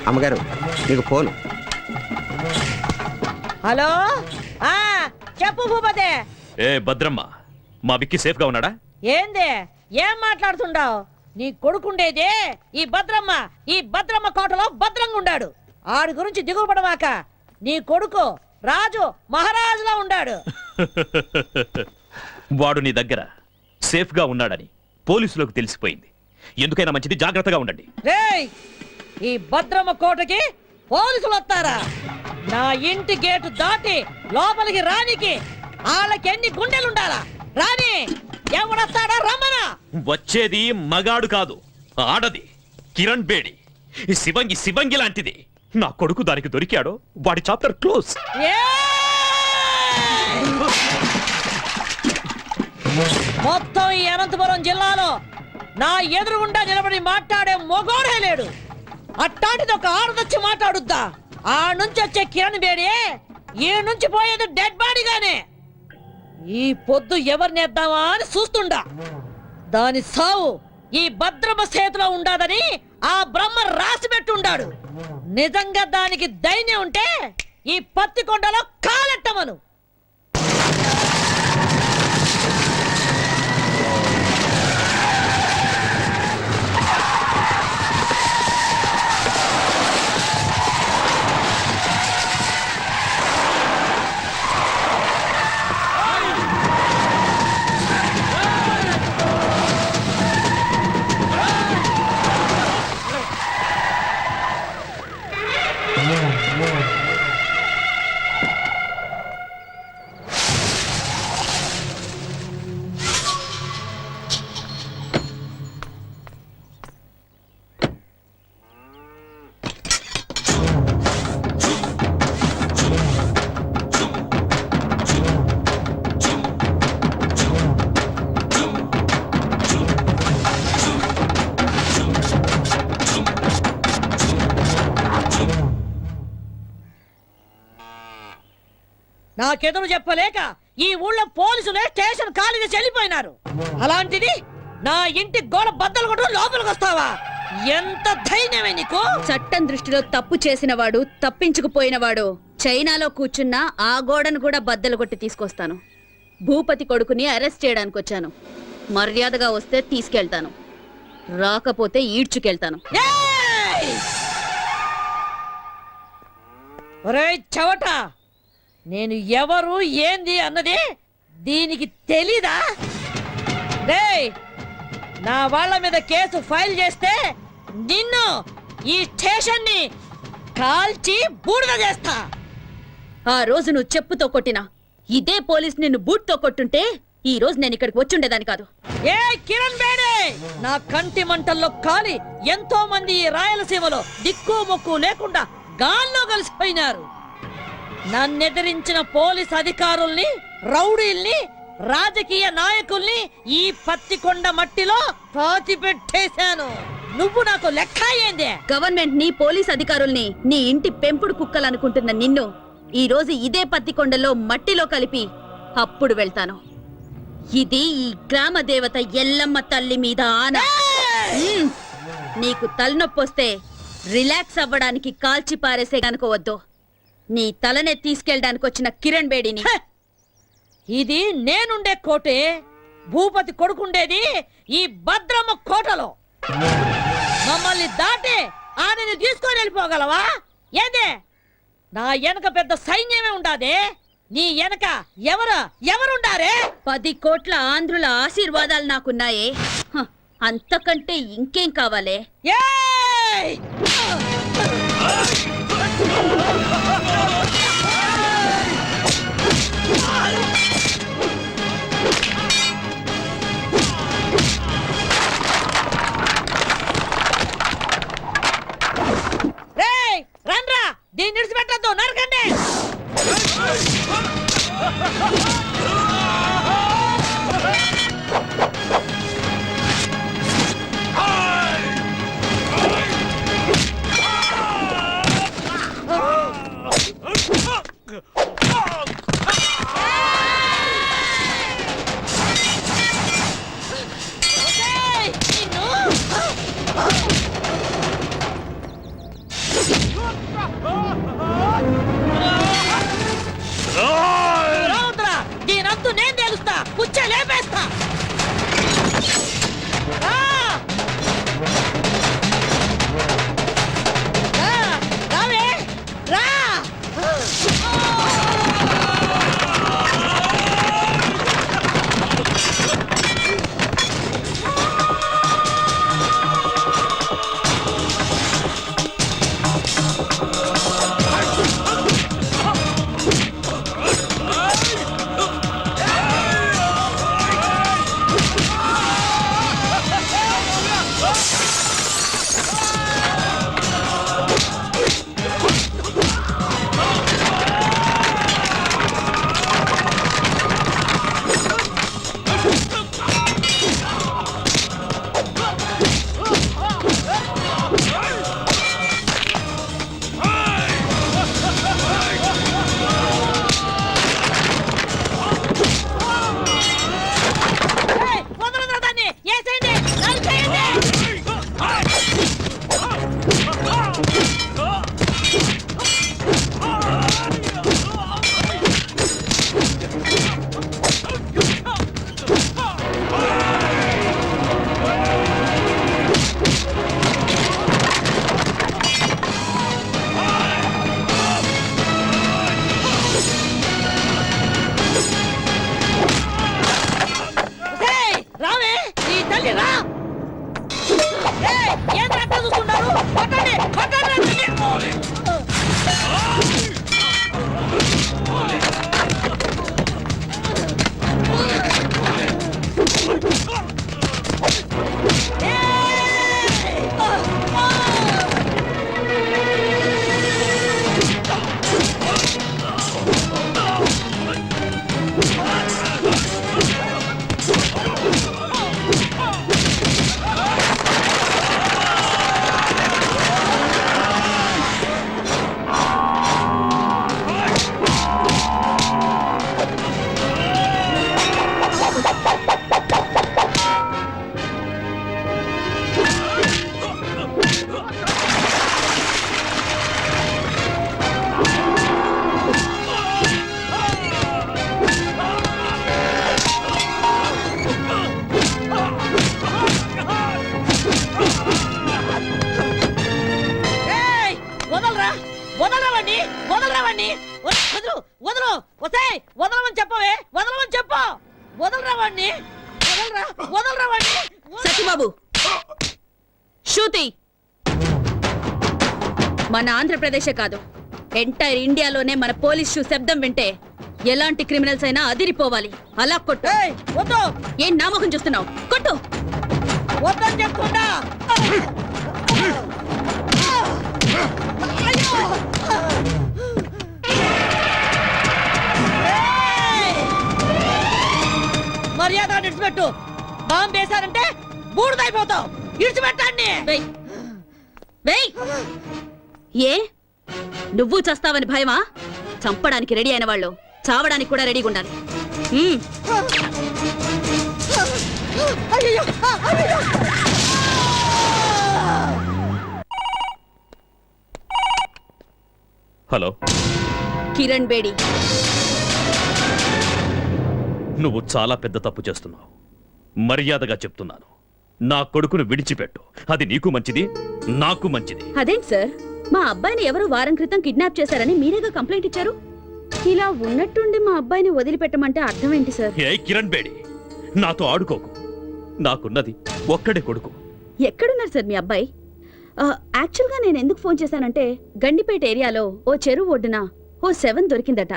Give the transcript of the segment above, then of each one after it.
అమ్మగారు మీకు phone. Hello, చెప్పు భూపతే. ఏ భద్రమ్మ, మా విక్కీ సేఫ్ గా ఉన్నాడా? ఏంది, ఏం మాట్లాడుతుండావు? నీ కొడుకుండేదే ఈ భద్రమ్మ కోటలో భద్రంగా ఉండాడు. ఆడి గురించి దిగులు పడమాక. నీ కొడుకు రాజు మహారాజులా ఉండాడు. వాడు నీ దగ్గర సేఫ్ గా ఉన్నాడని పోలీసులకు తెలిసిపోయింది. ఎందుకైనా మంచిది, జాగ్రత్తగా ఉండండి. రేయ్, ఈ భద్రమ్మ కోటకి పోలీసులు వస్తారా? నా ఇంటి గేటు దాటి లోపలికి రానికి వాళ్ళకి ఎన్ని గుండెలుండాలా? రాని, ఎవడొస్తాడా రమ్మనా? వచ్చేది మగాడు కాదు, ఆడది. కిరణ్ బేడి శివంగి లాంటిది. నా కొడుకు దానికి దొరికాడో వాడి చాప్టర్ క్లోజ్. మొత్తం ఈ అనంతపురం జిల్లాలో నా ఎదురుగుండా నిలబడి మాట్లాడే మొగోడే లేడు. అట్టాంటిది ఒక ఆడదొచ్చి మాట్లాడుద్దా? ఆ నుంచి వచ్చే కిరణ్ బేడి ఈ నుంచి పోయేది డెడ్ బాడీగానే. ఈ పొద్దు ఎవరినేద్దామా అని చూస్తుండా. దాని సావు ఈ భద్రమ చేతిలో ఉండాదని ఆ బ్రహ్మ రాసి పెట్టుండాడు. నిజంగా దానికి ధైర్యం ఉంటే ఈ పత్తికొండలో కాలెట్టమను. నాకెదురు చెప్పలేక ఈ ఊళ్ళో పోలీసులే స్టేషన్ ఖాళీగా చెల్లిపోయినారు. అలాంటిది నా ఇంటి గోడ బద్దలు కొట్టు లోపలికి వస్తావా? ఎంత ధైర్యమే నీకు? చట్టం దృష్టిలో తప్పు చేసిన వాడు, తప్పించుకుపోయినవాడు చైనాలో కూర్చున్నా ఆ గోడను కూడా బద్దలు కొట్టి తీసుకొస్తాను. భూపతి కొడుకుని అరెస్ట్ చేయడానికి వచ్చాను. మర్యాదగా వస్తే తీసుకెళ్తాను, రాకపోతే ఈడ్చుకెళ్తాను. ఒరేయ్ చవట, నేను ఎవరు ఏంది అన్నది దీనికి తెలీదా? డేయ్, నా వాళ్ళ మీద కేసు ఫైల్ చేస్తే నిన్ను ఈ స్టేషన్ ని కాల్చి బూడిద చేస్తా. ఆ రోజు నువ్వు చెప్పుతో కొట్టినా ఇదే పోలీస్ నిన్ను బూట్తో కొట్టుంటే ఈ రోజు నేను ఇక్కడికి వచ్చుండేదాన్ని కాదు. ఏ కిరణ్ బేడే, నా కంటి మంటల్లో కాలి ఎంతో మంది ఈ రాయలసీమలో దిక్కు మొక్కు లేకుండా గాల్లో కలిసిపోయినారు. నన్నెదిరించిన పోలీస్ అధికారుల్ని, రౌడీల్ని, రాజకీయ నాయకుల్ని ఈ పత్తికొండ మట్టిలో పాతి పెట్టేశాను. నువ్వు నాకు లెక్క ఏంది? గవర్నమెంట్ ని, పోలీస్ అధికారుల్ని నీ ఇంటి పెంపుడు కుక్కలనుకుంటున్న నిన్ను ఈ రోజు ఇదే పత్తికొండలో మట్టిలో కలిపి అప్పుడు వెళ్తాను. ఇది ఈ గ్రామ దేవత ఎల్లమ్మ తల్లి మీద ఆన. నీకు తలనొప్పొస్తే రిలాక్స్ అవ్వడానికి కాల్చి పారేసే కనుకోవద్దు. నీ తలనే తీసుకెళ్ళడానికి వచ్చిన కిరణ్ బేడిని. ఇది నేనుండే కోటే. భూపతి కొడుకుండేది ఈ భద్రమ్మ కోటలో. మమ్మల్ని దాటి ఆమెను తీసుకొని వెళ్ళిపోగలవా? ఏదే, నా వెనక పెద్ద సైన్యమే ఉండాదే. నీ వెనక ఎవరుండారే? 10 కోట్ల ఆంధ్రుల ఆశీర్వాదాలు నాకున్నాయే. అంతకంటే ఇంకేం కావాలే? రండ్రా, దీన్ని విడిచిపెట్టద్దు, నరకండి. నేను తెలుస్తా పుచ్చ లేపేస్తా రా! రా! రావే! రా! ఏయ్, వదలరా దాన్ని! ఏసేయండి! నరికేయండి! ఏయ్, రావే! నీ తల్లి రా! ఏయ్, ఏంటి అట్లా చూస్తున్నారు? కొట్టండి! కొట్టండి! ఏయ్! ఏయ్! వదలరా! వదలరావండి! వదలరావండి! వదలు! వదలు! వసేయ్! వదలమని చెప్పవే! వదలమని చెప్పు! వదలరావండి! వదలరా! వదలరావండి! సత్యబాబు శృతి మన ఆంధ్రప్రదేశే కాదు ఎంటైర్ ఇండియాలోనే మన పోలీస్ షూ శబ్దం వింటే ఎలాంటి క్రిమినల్స్ అయినా అదిరిపోవాలి అలా కొట్టు ఏయ్! వద్దు! ఏం నామకం చూస్తున్నావు కొట్టు వద్దని చెప్తున్నా! అయ్యో! ఏయ్! మర్యాద ఇడిచిపెట్టు బాంబు వేశారంటే బూడిదైపోతావు ఇడిచిపెట్టండి వెయ్ వెయ్ ఏ నువ్వు చస్తావని భయమా చంపడానికి రెడీ అయిన వాళ్ళు చావడానికి కూడా రెడీగా ఉండాలి హ్మ్. అయ్యో! అయ్యో! హలో, కిరణ్ బేడి నువ్వు చాలా పెద్ద తప్పు చేస్తున్నావు. మర్యాదగా చెప్తున్నాను, నా కొడుకును విడిచిపెట్టు. అది నీకు మంచిది, నాకు మంచిది. అదేంటి సార్ మా అబ్బాయిని ఎవరో వారం క్రితం కిడ్నాప్ చేశారని మీరేగా కంప్లైంట్ ఇచ్చారు ఇలా ఉన్నట్టుండి మా అబ్బాయిని వదిలిపెట్టమంటే అర్థం ఏంటి సార్ ఏ కిరణ్ బేడి, నాతో ఆడుకోకు. నాకున్నది ఒక్కడే కొడుకు. ఎక్కడున్నారు సార్ మీ అబ్బాయి యాక్చువల్గా నేను ఎందుకు ఫోన్ చేశానంటే గండిపేట ఏరియాలో ఓ చెరువు ఒడ్డున ఓ 7 దొరికిందట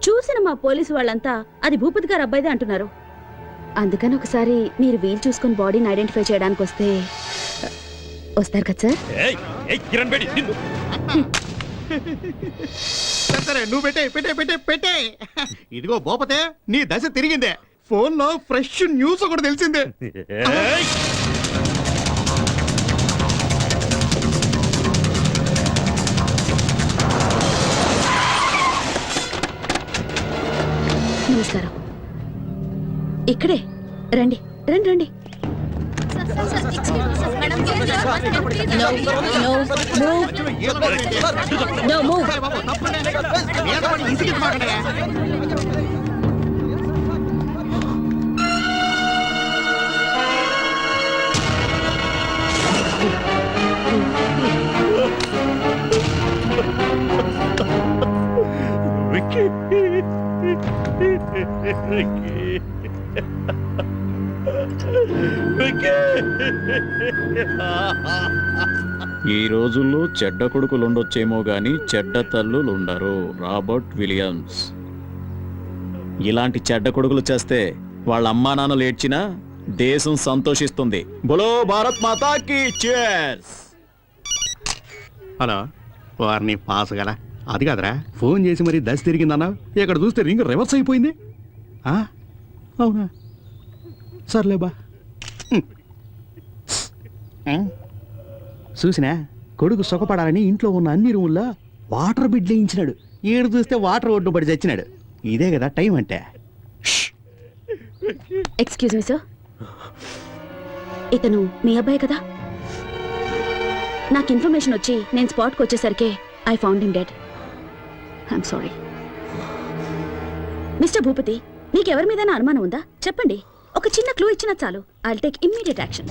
చూసిన మా పోలీసు వాళ్ళంతా అది భూపతి గారు అబ్బాయిదే అంటున్నారు అందుకని ఒకసారి మీరు వీలు చూసుకొని బాడీని ఐడెంటిఫై చేయడానికి వస్తే వస్తారు కదా సార్ ఏయ్, ఏయ్ కిరణ్ బేడి, నిన్ను సరే నువ్వు పెట్టే పెట్టే పెట్టే పెట్టే ఇదిగో భూపతే నీ దశ తిరిగిందే ఫోన్ లో ఫ్రెష్ న్యూస్ ఒకటి తెలిసిందే ఏయ్! నమస్కారం ఇక్కడే రండి రండి రండి No move. బాబు, తప్పండి. ఏదో ఒకటి ఇసిగించమాకండి. ఈ రోజుల్లో చెడ్డ కొడుకులుండొచ్చేమో గాని చెడ్డ తల్లులుండరు. Robert Williams. ఇలాంటి చెడ్డ కొడుకులు చేస్తే వాళ్ళ అమ్మా నాన్నలు ఏడ్చినా దేశం సంతోషిస్తుంది. బోలో భారత్ మాతాకి చేర్స్. హలో, వారిని పాస్ గల అది కాదురా, ఫోన్ చేసి మరి దశ తిరిగిందన్నా, ఇక్కడ చూస్తే రింగ్ రివర్స్ అయిపోయింది. అవునా, సర్లేబా. చూసినా కొడుకు సుఖపడాలని ఇంట్లో ఉన్న అన్ని రూముల్లో వాటర్ బిడ్ వేయించినాడు. ఏడు చూస్తే వాటర్ ఒడ్డు పడి చచ్చినాడు. ఇదే కదా టైం అంటే. ఎక్స్క్యూజ్ మీ సార్, ఇతను మీ అబ్బాయి కదా? నాకు ఇన్ఫర్మేషన్ వచ్చి నేను స్పాట్కి వచ్చేసరికి I found him dead. I'm sorry. Mister Bhupathi, నీకెవరి మీద అనుమానం ఉందా? చెప్పండి. ఒక చిన్న క్లూ ఇచ్చినా చాలు. I'll take immediate action.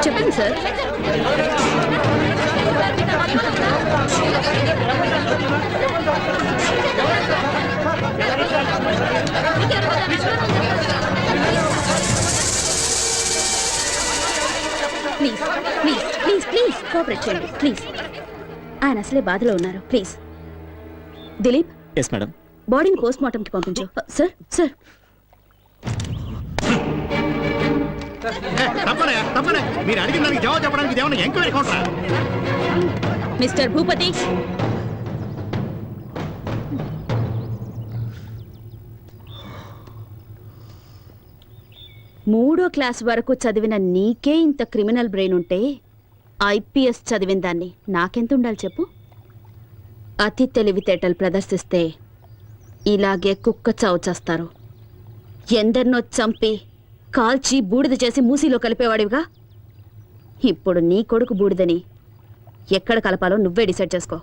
చెప్పండి sir. Please please please please cooperate చేయండి ప్లీజ్. ఆయన అసలే బాధలో ఉన్నారు. Please Dilip, yes madam. బాడీని పోస్ట్ మార్టంకి పంపించు. సార్ సార్ తప్పనే మీరు అడిగిన దానికి జవాబు చెప్పడానికి ఏమన్నా ఎంక్వైరీ కౌంటరా? మిస్టర్ భూపతి, మూడో క్లాస్ వరకు చదివిన నీకే ఇంత క్రిమినల్ బ్రెయిన్ ఉంటే ఐపీఎస్ చదివిన దాన్ని నాకెంత ఉండాలి చెప్పు? అతి తెలివితేటలు ప్రదర్శిస్తే ఇలాగే కుక్క చావు చేస్తారు. ఎందరినో చంపి కాల్చి బూడిద చేసి మూసీలో కలిపేవాడివిగా. ఇప్పుడు నీ కొడుకు బూడిదని ఎక్కడ కలపాలో నువ్వే డిసైడ్ చేసుకో.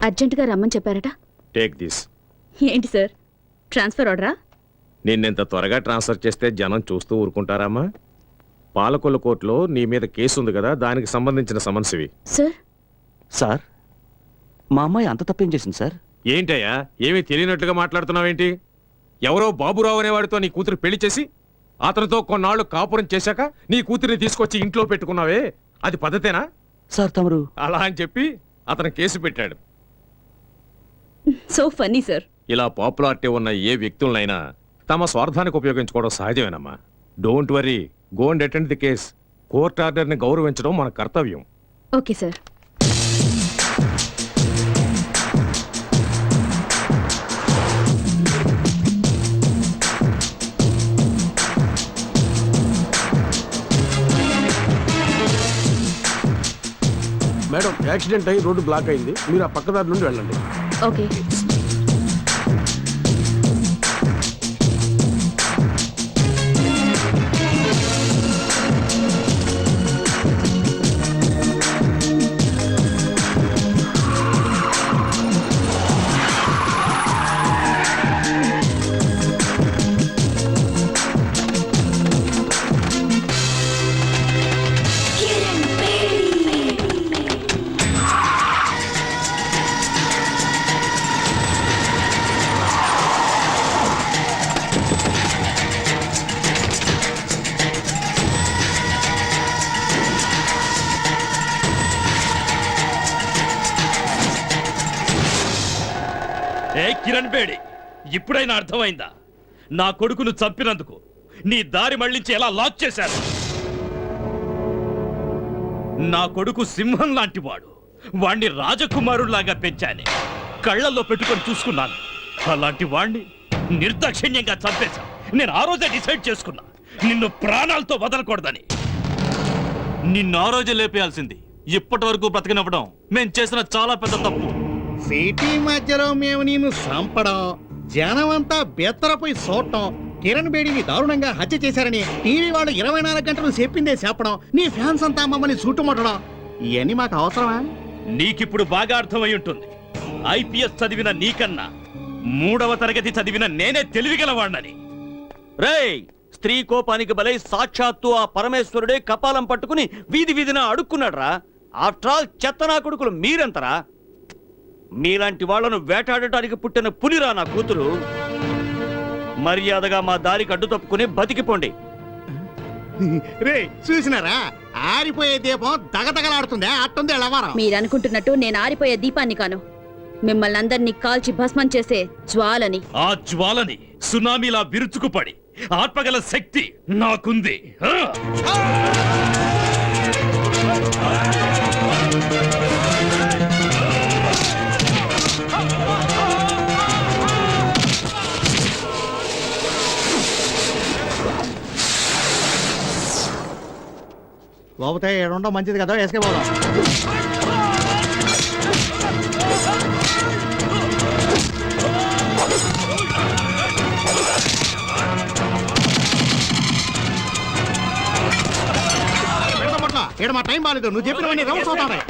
అర్జెంటుగా రమ్మని చెప్పారట. Take this. ఏంటి సార్, ట్రాన్స్ఫర్ ఆర్డరా? నిన్నెంత త్వరగా ట్రాన్స్ఫర్ చేస్తే జనం చూస్తూ ఊరుకుంటారమ్మా? పాలకొల్లు కోర్టులో నీ మీద కేసు ఉంది కదా, దానికి సంబంధించిన సమన్సివి. సార్ సార్, మా అమ్మాయి అంత తప్పేం చేసింది సార్? ఏంటయ్యా, ఏమీ తెలియనట్లుగా మాట్లాడుతున్నావేంటి? ఎవరో బాబురావు అనేవాడితో నీ కూతురు పెళ్లి చేసి అతనితో కొన్నాళ్ళు కాపురం చేశాక నీ కూతురిని తీసుకొచ్చి ఇంట్లో పెట్టుకున్నావే, అది పద్ధతేనా? సార్ తమరు అలా అని చెప్పి అతను కేసు పెట్టాడు. So funny sir. ఇలా పాపులారిటీ ఉన్న ఏ వ్యక్తులనైనా తమ స్వార్థానికి ఉపయోగించుకోవడం సహజమేనమ్మా. Don't worry, go and attend the case. Court ఆర్డర్ని గౌరవించడం మన కర్తవ్యం. Okay sir. మేడం, యాక్సిడెంట్ అయ్యి రోడ్డు బ్లాక్ అయింది. మీరు ఆ పక్కదారి నుండి వెళ్ళండి. ఓకే. ఏ కిరణ్ బేడి, ఇప్పుడైనా అర్థమైందా? నా కొడుకును చంపినందుకు నీ దారి మళ్లించి ఎలా లాక్ చేశారు? నా కొడుకు సింహం లాంటి వాడు. వాణ్ణి రాజకుమారులాగా పెంచానే, కళ్ళల్లో పెట్టుకొని చూసుకున్నాను. అలాంటి వాణ్ణి నిర్దాక్షిణ్యంగా చంపేశా. నేను ఆ రోజే డిసైడ్ చేసుకున్నా, నిన్ను ప్రాణాలతో వదలకూడదని. నిన్ను ఆ రోజే లేపేయాల్సింది. ఇప్పటి వరకు బ్రతికినవ్వడం మేం చేసిన చాలా పెద్ద తప్పు. సిటీ మధ్యలో మేము నిన్ను చంపడం, జనమంతా బెత్తరపోయి చూడటం, కిరణ్ బేడిని దారుణంగా హత్య చేశారని టీవీ వాళ్ళు 24 గంటలు చెప్పిందే చెప్పడం, నీ ఫ్యాన్స్ అంతా మమ్మల్ని చుట్టుముట్టడం, ఇవన్నీ మాకు అవసరమా? నీకిప్పుడు బాగా అర్థమై ఉంటుంది. ఐపీఎస్ చదివిన నీకన్నా 3వ తరగతి చదివిన నేనే తెలివిగలవాణ్ణని. రేయ్, స్త్రీ కోపానికి బలై సాక్షాత్తు ఆ పరమేశ్వరుడే కపాలం పట్టుకుని వీధి వీధిన అడుక్కున్నాడ్రా. ఆఫ్టర్ ఆల్ చెత్తనా కొడుకులు మీరెంతరా? మీలాంటి వాళ్లను వేటాడటానికి పుట్టిన పులిరా నా కూతురు. మర్యాదగా మా దారికి అడ్డు తప్పుకుని బతికిపోండి. రే చూసినారా, ఆరిపోయే దీపం దగదగలాడుతుందే, అట్టుంది ఎలవారం. మీరనుకుంటున్నట్టు నేను ఆరిపోయే దీపాన్ని కాను, మిమ్మల్ని అందరినీ కాల్చి భస్మం చేసే జ్వాలని. ఆ జ్వాలని సునామీలా విరుచుకుపడి ఆత్మగల శక్తి నాకుంది. లోపతే ఏడుండో మంచిది కదా, వేసుకే పోదాం. ఇక్కడ మా టైం బాగాలేదు, నువ్వు చెప్పినవన్నీ రౌండ్స్ అవుతాయి.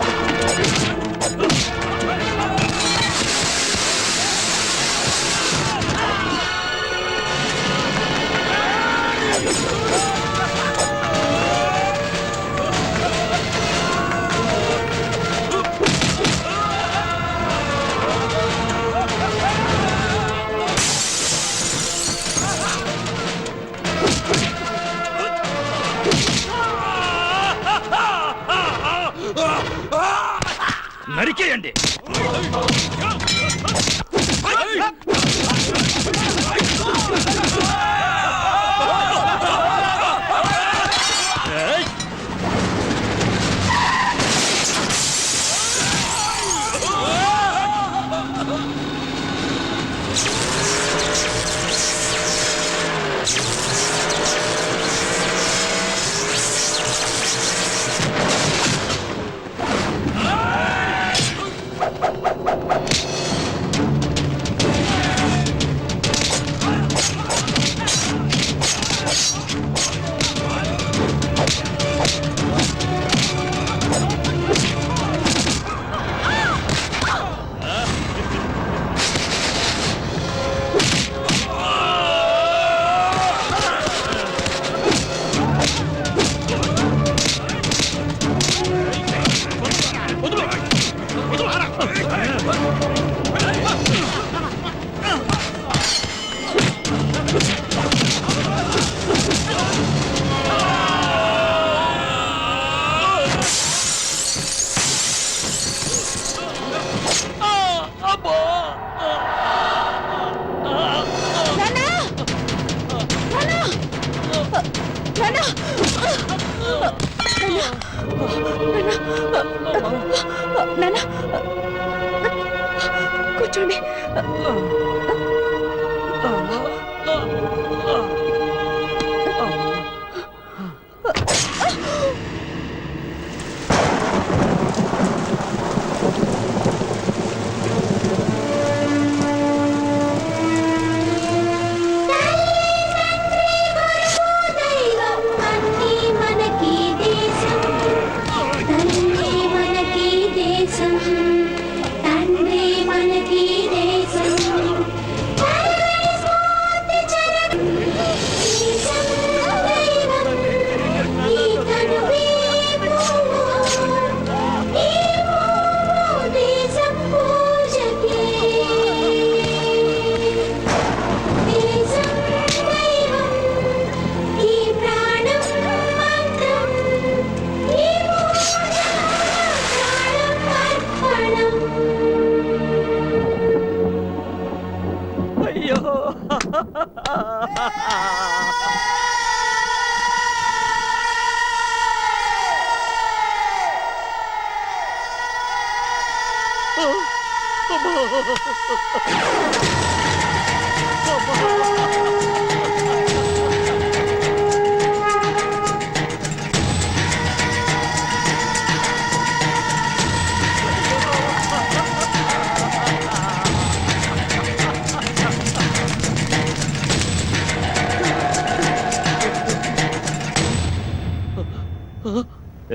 నరికేయండి. కూర్చోండి.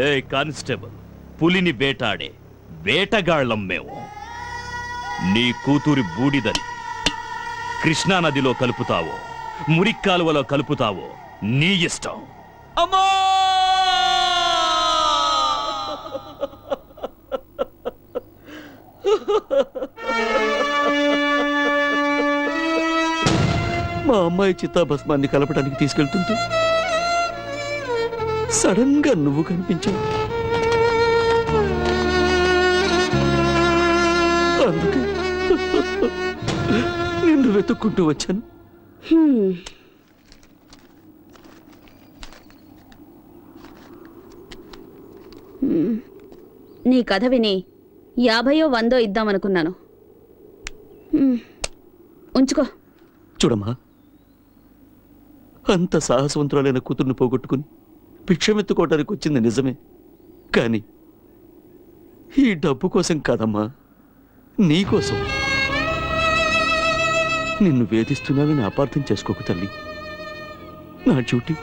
ఏ కానిస్టేబుల్, పులిని వేటాడే వేటగాళ్ళం మేము. నీ కూతురి బూడిదని కృష్ణానదిలో కలుపుతావో మురిక్కాలువలో కలుపుతావో నీ ఇష్టం. అమ్మా! మా అమ్మాయి చిత్తాభస్మాన్ని కలపడానికి తీసుకెళ్తుంటే సడన్ గా నువ్వు కనిపించావు. అందుకే నిన్ను వెతుక్కుంటూ వచ్చాను. నీ కథ విని 50 100 ఇద్దామనుకున్నాను. ఉంచుకో. చూడమ్మా, అంత సాహసవంతురాలైన కూతుర్ని పోగొట్టుకుని భిక్షమెత్తుకోవడానికి వచ్చింది నిజమే, కానీ ఈ డబ్బు కోసం కాదమ్మా, నీకోసం. నిన్ను వేధిస్తున్నానని అపార్థం చేసుకోకు తల్లి. నా డ్యూటీ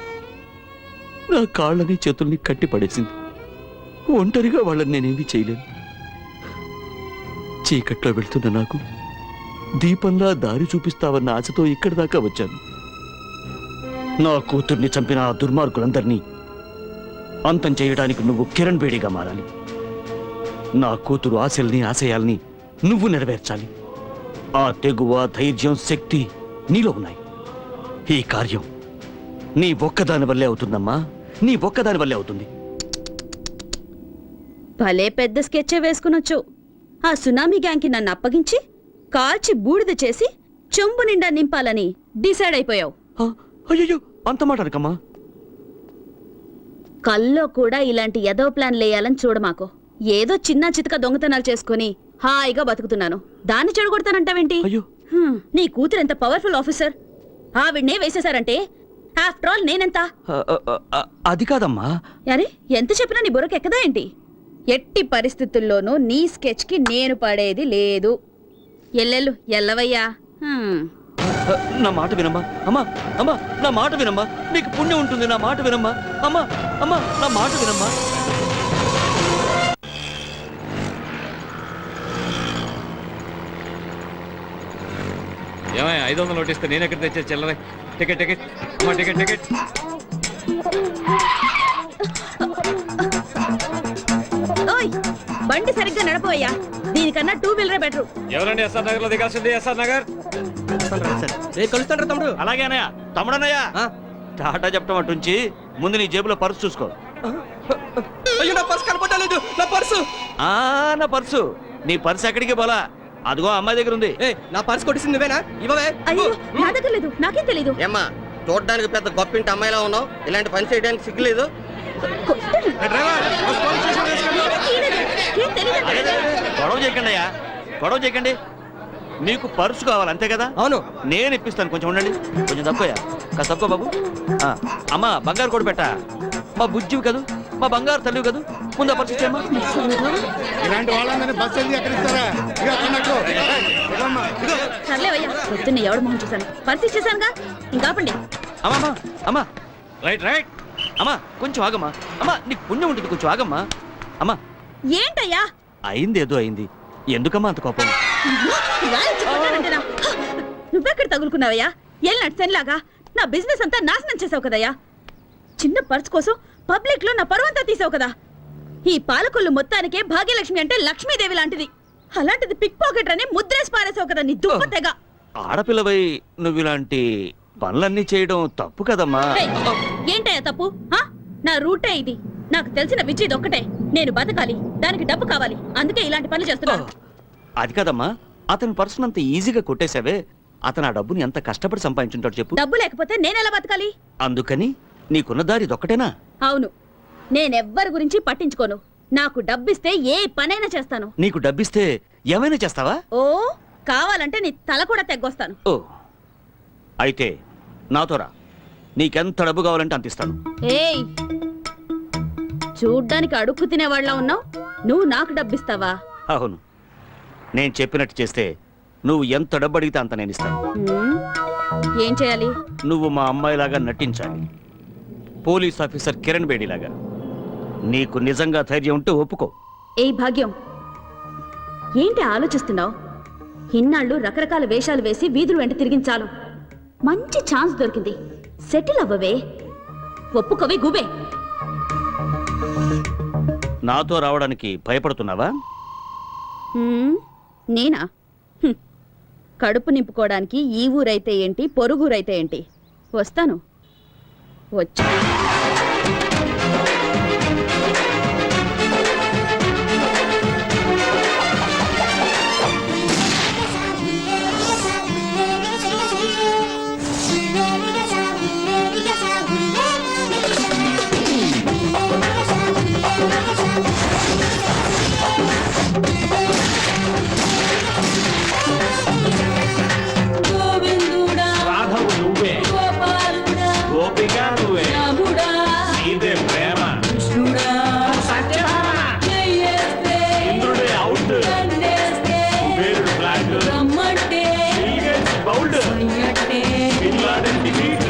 నా కాళ్ళని చేతుల్ని కట్టి పడేసింది. ఒంటరిగా వాళ్ళని నేనేమీ చేయలేను. చీకట్లో వెళ్తున్న నాకు దీపంలా దారి చూపిస్తావన్న ఆశతో ఇక్కడి దాకా వచ్చాను. నా కూతుర్ని చంపిన ఆ దుర్మార్గులందరినీ అంతం చేయడానికి నువ్వు కిరణ్ బేడిగా మారాలి. నా కూతురు ఆశల్ని ఆశయాల్ని నువ్వు నెరవేర్చాలి. ఆ తెగువ, ధైర్యం, శక్తి నీలో ఉన్నాయి. ఈ కార్యం నీ ఒక్కదాని వల్లే అవుతుందమ్మా, నీ ఒక్కదాని వల్లే అవుతుంది. భలే పెద్ద స్కెచ్చే వేసుకునొచ్చు. ఆ సునామీ గ్యాంగ్కి నన్ను అప్పగించి కాల్చి బూడిద చేసి చెంబు నిండా నింపాలని డిసైడ్ అయిపోయావు. అయ్యో, అంత మాట అనకమ్మా. కల్లో కూడా ఇలాంటి ఎదో ప్లాన్ లేయాలని చూడమాకు. ఏదో చిన్న చితక దొంగతనాలు చేసుకుని హాయిగా బతుకుతున్నాను, దాన్ని చెడగొడతానంటావేంటి? అయ్యో, నీ కూతురు ఎంత పవర్ఫుల్ ఆఫీసర్. ఆవిడ్నే వేసేశారంటే ఆఫ్టర్ ఆల్ నేనెంత? అది కాదమ్మా. అరే, ఎంత చెప్పినా నీ బుర్రకెక్కదా ఏంటి? ఎట్టి పరిస్థితుల్లోనూ నీ స్కెచ్ కి నేను పడేది లేదు. ఎల్లెల్లు ఎల్లవయ్యా. నా మాట వినమ్మా. అమ్మా అమ్మా, నా మాట వినమ్మా. నీకు పుణ్యం ఉంటుంది. నా మాట వినమ్మా. అమ్మా అమ్మా, నా మాట వినమ్మా. ఏమయ్య 500 నోటిస్తే నేను ఎక్కడ తెచ్చే చిల్లర? టికెట్ టికెట్ అమ్మా, టికెట్ టికెట్. ఓయ్, బండి సరిగ్గా నడపవయ్యా. దీనికన్నా 2 వీలరే బెటరు. ఎవరండి ఎస్ఆర్ నగర్ లో దిగాల్సింది? ఎస్ఆర్ నగర్. కలుస్తాడు తమ్ముడు. అలాగే అన్నయ్య. తమ్ముడన్నయ్య, టాటా చెప్పడం అటుంచి ముందు నీ జేబులో పర్సు చూసుకో. అయ్యో, నా పర్సు కనపడలేదు. నా పర్సు నా పర్సు. నీ పర్సు ఎక్కడికి పోలా, అదిగో అమ్మాయి దగ్గర ఉంది. నా పర్సు కొట్టేసింది నువ్వేనా? ఇవ్వవే. అయ్యో, నా దగ్గర లేదు, నాకేం తెలీదు. ఏమ్మా, చూడడానికి పెద్ద గొప్పింటి అమ్మాయిలా ఉన్నావు, ఇలాంటి పని చేయడానికి సిగ్గులేదు? ఏం తెలీదు. గొడవ చేయకండి అయ్యా, గొడవ చేయకండి. మీకు పర్సు కావాలి అంతే కదా? అవును. నేను ఇప్పిస్తాను, కొంచెం ఉండండి. కొంచెం తక్కువయ్యా, కాస్త తక్కువ బాబు. అమ్మా, బంగారు కూడా పెట్టా. మా బుజ్జివి కదూ, మా బంగారు తల్లివి కదూ. ముందు ఆ పర్సు ఇచ్చేయమ్మా. ఇలాంటి వాళ్ళందరినీ బస్సు వెళ్ళి ఎక్కడ ఇస్తారా? సర్లేవయ్యా, పొద్దున్న ఎవడు మొహం చూశాను, పర్సు ఇచ్చేసానుగా, ఇంకాపండి. అమ్మా అమ్మా, రైట్ రైట్. అమ్మా కొంచెం ఆగమ్మా. అమ్మా, నీకు పుణ్యం ఉంటుంది, కొంచెం ఆగమ్మా. అమ్మా, ఏంటయ్యా? అయింది ఏదో అయింది, ఎందుకమ్మా అంత కోపం? నువ్వెక్కడ తగులుకున్నావయ్యా? ఎల్లాడు సెన్లాగా నా బిజినెస్ అంతా నాశనం చేసావు కదయ్యా. చిన్న పర్స్ కోసం పబ్లిక్ లో నా పరువంతా తీసావు కదా. ఈ పాలకొల్లు మొత్తానికే భాగ్యలక్ష్మి అంటే లక్ష్మీదేవి లాంటిది. అలాంటిది పిక్ పాకెట్ అని ముద్రేసి పారేసావు కదా నీ దుప్పతెగ. ఆడపిల్లవై నువ్వు ఇలాంటి పనులన్నీ చేయడం తప్పు కదమ్మా. ఏంటయ్యా తప్పు? నా రూటే ఇది. నాకు తెలిసిన విద్య ఒక్కటే, నేను బతకాలి, దానికి డబ్బు కావాలి, అందుకే ఇలాంటి పనులు చేస్తున్నాను. అది కదమ్మా, అతని పర్సన్ అంత ఈజీగా కొట్టేశావే. అతను ఆ డబ్బుని ఎంత కష్టపడి సంపాదించుంటాడు చెప్పు. డబ్బు లేకపోతే నేనెలా బతకాలి? అందుకని నీకున్న దారి ఇదొక్కటేనా? అవును, నేనెవ్వరి గురించి పట్టించుకోను. నాకు డబ్బిస్తే ఏ పనైనా చేస్తాను. నీకు డబ్బిస్తే ఏమైనా చేస్తావా? ఓ, కావాలంటే నీ తల కూడా తెగ్గొస్తాను. ఓ, అయితే నాతో రా, నీకెంత డబ్బు కావాలంటే అంత ఇస్తాను. ఏయ్, చూడ్డానికి అడుక్కు తినేవాళ్ళ ఉన్నావు, నువ్వు నాకు డబ్బిస్తావా? అవును, నేను చెప్పినట్టు చేస్తే నువ్వు ఎంత డబ్బు అడిగితే అంత నేను ఇస్తాను. ఏం చేయాలి? నువ్వు మా అమ్మాయిలాగా నటించాలి, పోలీస్ ఆఫీసర్ కిరణ్ బేడిలాగా. నీకు నిజంగా ధైర్యం ఉంటే ఒప్పుకో. ఏయ్ భాగ్యం, ఏంటి ఆలోచిస్తున్నావు? ఇన్నాళ్ళు రకరకాల వేషాలు వేసి వీధులు వెంట తిరిగించాలు. మంచి ఛాన్స్ దొరికింది. సెటిల్ అవ్వవే. ఒప్పుకోవే గుబే. నాతో రావడానికి భయపడుతున్నావా? నేనా? కడుపు నింపుకోవడానికి ఈ ఊరైతే ఏంటి, పొరుగురైతే ఏంటి, వస్తాను. వచ్చా. రాధవు నువ్వే, గోపిక నువ్వే, ఇదే ప్రేమ. ఇంద్రుడే అవుట్, కుబేరుడు flat, Bill Gates bowled, bin Laden defeat.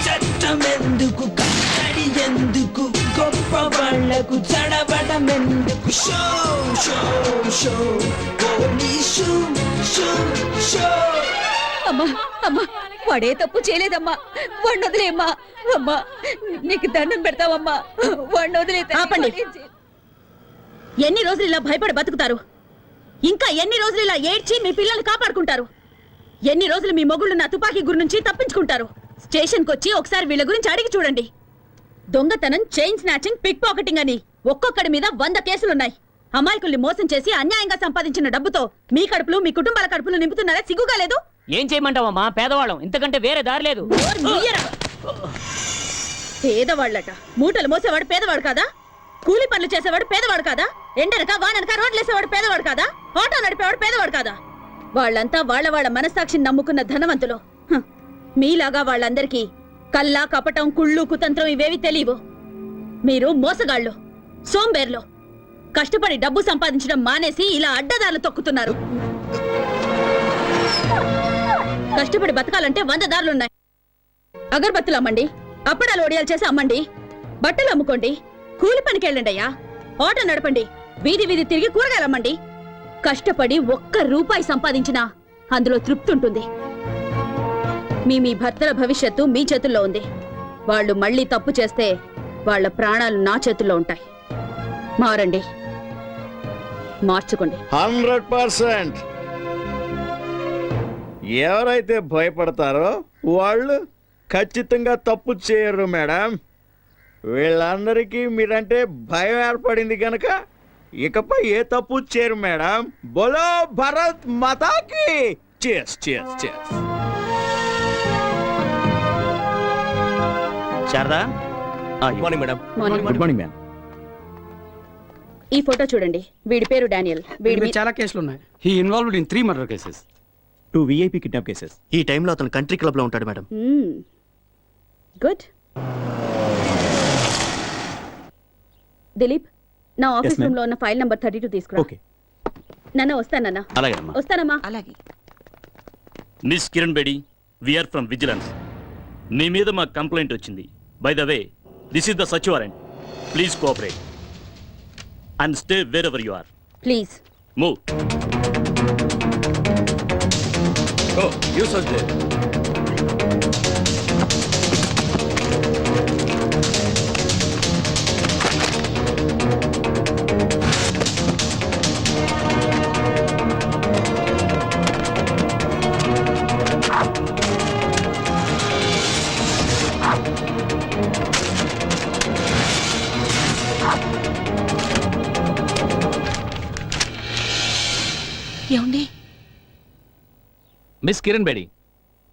చెట్టమెందుకు కట్టడి ఎందుకు గొప్ప వాళ్ళకు చడబడమెందుకు show show show police show show. అమ్మా అమ్మా, వాడే తప్పు చేయలేదమ్మా. వాడిని వదిలేమ్మా. అమ్మా నీకు దండం పెడతావమ్మా. వాడిని వదిలే. ఆపండి. ఎన్ని రోజులు ఇలా భయపడి బతుకుతారు? ఇంకా ఎన్ని రోజులు ఇలా ఏడ్చి మీ పిల్లల్ని కాపాడుకుంటారు? ఎన్ని రోజులు మీ మొగుళ్ళు నా తుపాకీ గురి నుంచి తప్పించుకుంటారు? స్టేషన్కి వచ్చి ఒకసారి వీళ్ళ గురించి అడిగి చూడండి. దొంగతనం, చైన్ స్నాచింగ్, పిక్ పాకెటింగ్ అని ఒక్కొక్కడి మీద 100 కేసులున్నాయి. అమాయకుల్ని మోసం చేసి అన్యాయంగా సంపాదించిన డబ్బుతో మీ కడుపులు, మీ కుటుంబాల కడుపులు నింపుతున్నారా? సిగ్గుగా లేదు? ఏం చేయమంటావమ్మా, పేదవాళ్ళం, ఇంతకంటే వేరే దారి లేదు. పేదవాళ్ళట. మూటలు మోసేవాడు పేదవాడు కాదా? కూలి పనులు చేసేవాడు పేదవాడు కాదా? ఎండనక వాననక రోడ్లేసేవాడు పేదవాడు కాదా? ఆటో నడిపేవాడు పేదవాడు కాదా? వాళ్ళంతా వాళ్ళ మనస్సాక్షిని నమ్ముకున్న ధనవంతులు. మీలాగా వాళ్ళందరికీ కల్లా, కపటం, కుళ్ళు, కుతంత్రం ఇవేవి తెలియవు. మీరు మోసగాళ్ళు, సోంబేర్లు. కష్టపడి డబ్బు సంపాదించడం మానేసి ఇలా అడ్డదారులు తొక్కుతున్నారు. కష్టపడి బతకాలంటే 100 దారులున్నాయి. అగరబత్తులు అమ్మండి, అప్పడాలు ఒడియాలు చేసి అమ్మండి, బట్టలు అమ్ముకోండి, కూలి పనికి వెళ్ళండి అయ్యా, ఆటో నడపండి, వీధి వీధి తిరిగి కూరగాయలు అమ్మండి. కష్టపడి 1 రూపాయి సంపాదించినా అందులో తృప్తి ఉంటుంది. మీ భర్తల భవిష్యత్తు మీ చేతుల్లో ఉంది. వాళ్ళు మళ్ళీ తప్పు చేస్తే వాళ్ళ ప్రాణాలు నా చేతుల్లో ఉంటాయి. మారండి, మార్చుకోండి. 100%. ఎవరైతే భయపడతారో వాళ్ళు ఖచ్చితంగా తప్పు చేయరు మేడం. వీళ్ళందరికీ మీరంటే భయం ఏర్పడింది కనుక ఇకపై ఏ తప్పు చేయరు మేడం. బోలో భరత్ మాతాకి. cheers cheers cheers. Sharada, good morning madam. Good morning ma'am. ఈ ఫోటో చూడండి. వీడి పేరు డానియల్. వీడి చాలా కేసులు ఉన్నాయి. He involved in 3 murder cases, 2 VIP kidnap cases. ఈ టైంలో అతను కంట్రీ క్లబ్ లో ఉంటాడు మేడం. గుడ్. దిలీప్, నా ఆఫీస్ Yes, ma'am. రూమ్ లో ఉన్న ఫైల్ నంబర్ 32 తీసుకురా. ఓకే నాన్న వస్తానన్నా. అలాగే వస్తానమ్మా. అలాగే. Miss Kiran Bedi we are from vigilance. నీ మీద మా కంప్లైంట్ వచ్చింది. By the way, this is the సచ్ warrant. Please cooperate and stay wherever you are. Please. Move. Oh, you search there. ఏమండి? మిస్ కిరణ్ బేడి,